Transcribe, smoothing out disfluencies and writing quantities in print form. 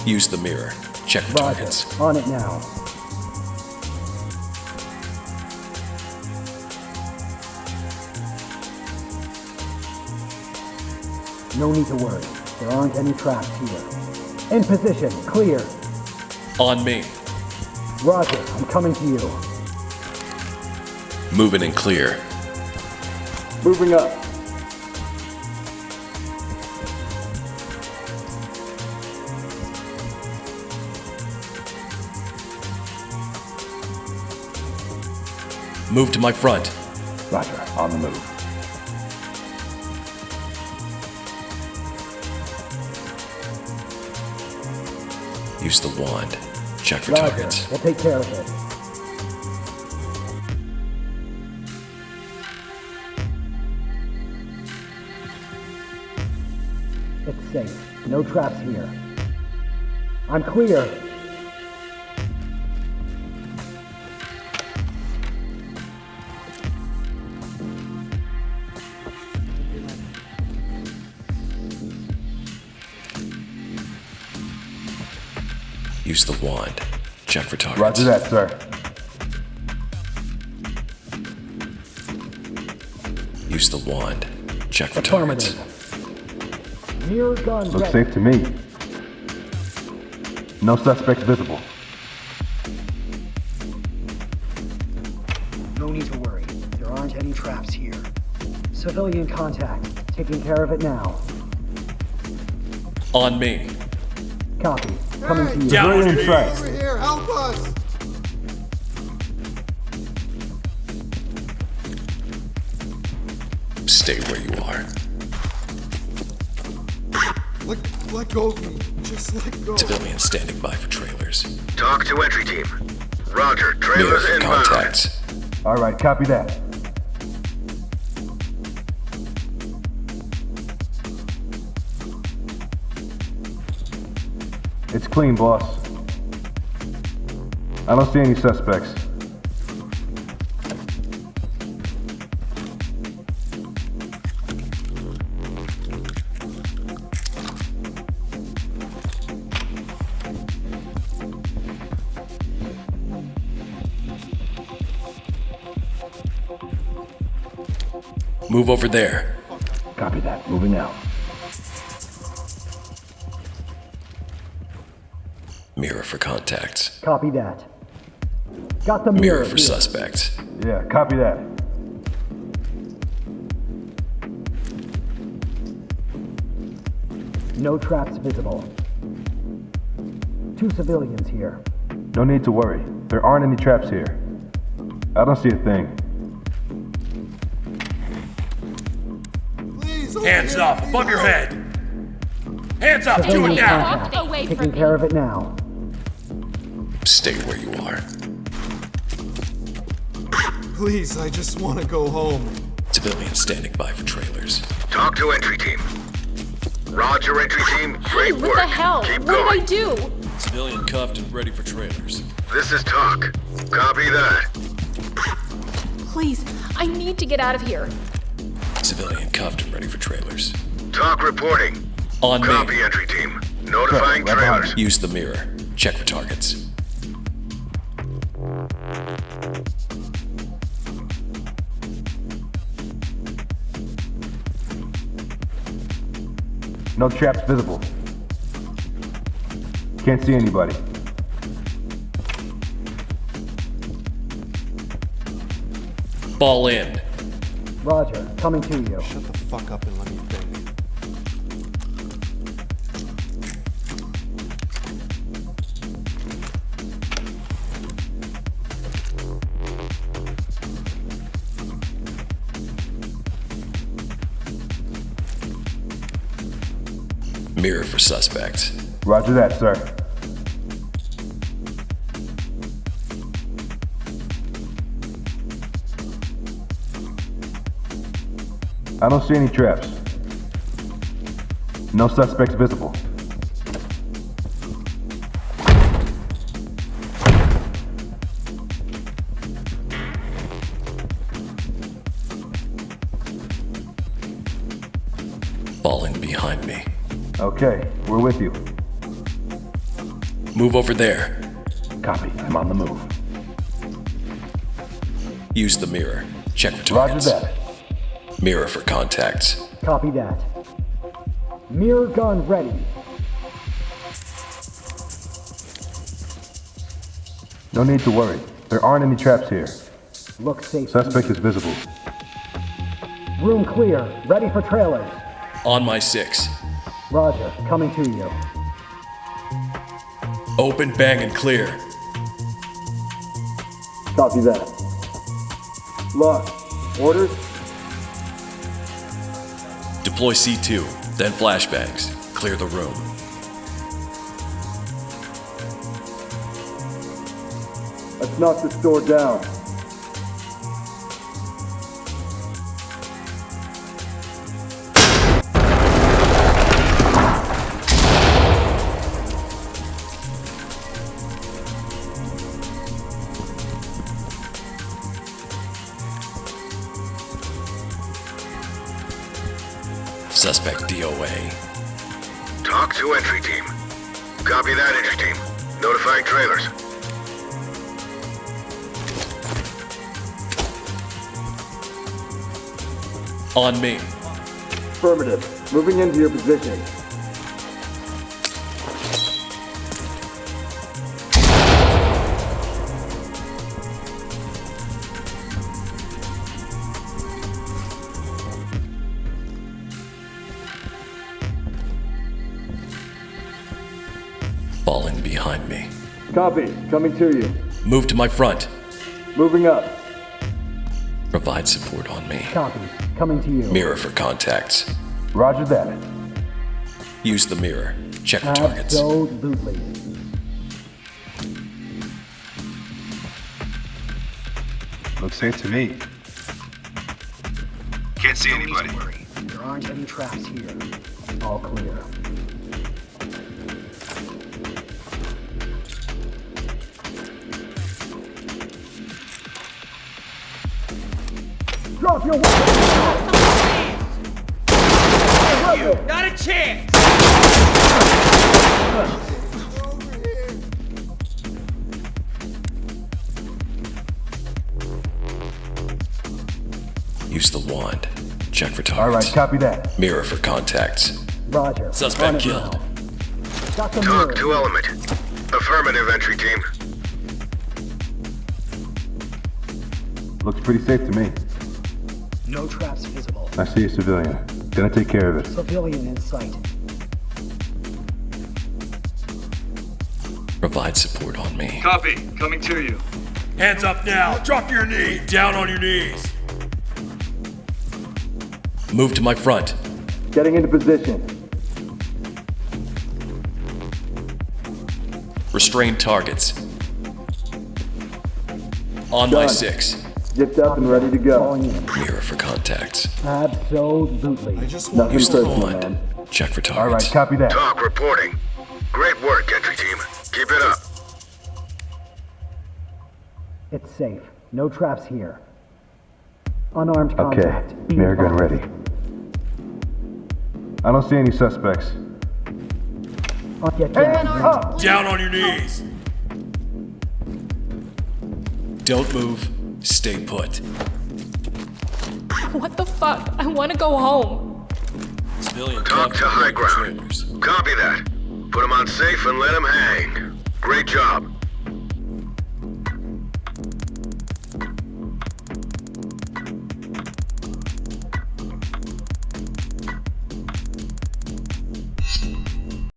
Use the mirror. Check for Roger. targets. On it now. No need to worry. There aren't any traps here. In position. Clear. On me. Roger. I'm coming to you. Moving and clear. Moving up. Move to my front. Roger. On the move. Use the wand. Check for Roger. targets. We'll take care of it. It's safe. No traps here. I'm clear. Use the wand. Check for targets. Roger that, sir. Use the wand. Check for targets. Affirmative. Mirror gun Looks ready. safe to me. No suspects visible. No need to worry. There aren't any traps here. Civilian contact. Taking care of it now. On me. Copy. Coming to you. Down. Civilian in sight. Over here, help us! Stay where you are. Let go of me. Just let go. Civilians standing by for trailers. Talk to entry team. Roger, Mirror trailers for inbound. contacts. All right, copy that. It's clean, boss. I don't see any suspects. Move over there. Copy that. Moving out. Mirror for contacts. Copy that. Got the Mirror mirror for here. suspects. Yeah, copy that. No traps visible. 2 civilians here. No need to worry. There aren't any traps here. I don't see a thing. Please, over Hands here, up, we need above your help. head. Hands up, do it Civilian now. contact. Away from Taking me. care of it now. Stay where you are. Please, I just want to go home. Civilians standing by for trailers. Talk to entry team. Roger, entry team. Hey, Great what work. the hell? Keep What going. did I do? Civilian cuffed and ready for trailers. This is talk. Copy that. Please, I need to get out of here. Civilian cuffed and ready for trailers. Talk reporting. On Copy, me. entry team. Notifying Right behind trailers. Use the mirror. Check for targets. No traps visible. Can't see anybody. Fall in. Roger. Coming to you. Shut the fuck up and let me think. Mirror for suspects. Roger that, sir. I don't see any traps. No suspects visible. Falling behind me. Okay, we're with you. Move over there. Copy. I'm on the move. Use the mirror. Check for Roger targets. that. Mirror for contacts. Copy that. Mirror gun ready. No need to worry. There aren't any traps here. Look safe. Suspect is visible. Room clear. Ready for trailers. On my 6. Roger. Coming to you. Open, bang, and clear. Copy that. Lock. Orders? Deploy C2, then flashbangs. Clear the room. Let's knock this door down. Suspect DOA. Talk to entry team. Copy that, entry team. Notifying trailers. On me. Affirmative. Moving into your position. Fall in behind me. Copy. Coming to you. Move to my front. Moving up. Provide support on me. Copy. Coming to you. Mirror for contacts. Roger that. Use the mirror. Check for targets. Absolutely. Looks safe to me. Can't see anybody. Don't worry. There aren't any traps here. All clear. Drop your weapon! Not a chance! Use the wand. Check for All right, targets. copy that. Mirror for contacts. Roger. Suspect On it killed. now. Got the Talk mirror. to element. Affirmative, entry team. Looks pretty safe to me. No traps visible. I see a civilian. Gonna take care of it. Civilian in sight. Provide support on me. Copy. Coming to you. Hands up now. Drop your knee. Down on your knees. Move to my front. Getting into position. Restrain targets. On my Done. 6. Zipped up and ready to go. Falling in. Mirror for contacts. Absolutely. I just want Nothing Use the personal, wand. man. Check for All right, targets. copy that. Talk reporting. Great work, entry team. Keep it up. It's safe. No traps here. Unarmed Okay, contact. Be mirror gun advised. ready. I don't see any suspects. Get down. Up! Down on your knees. Don't move. Stay put. What the fuck? I want to go home. Civilian Talk to high ground. trailers. Copy that. Put them on safe and let them hang. Great job.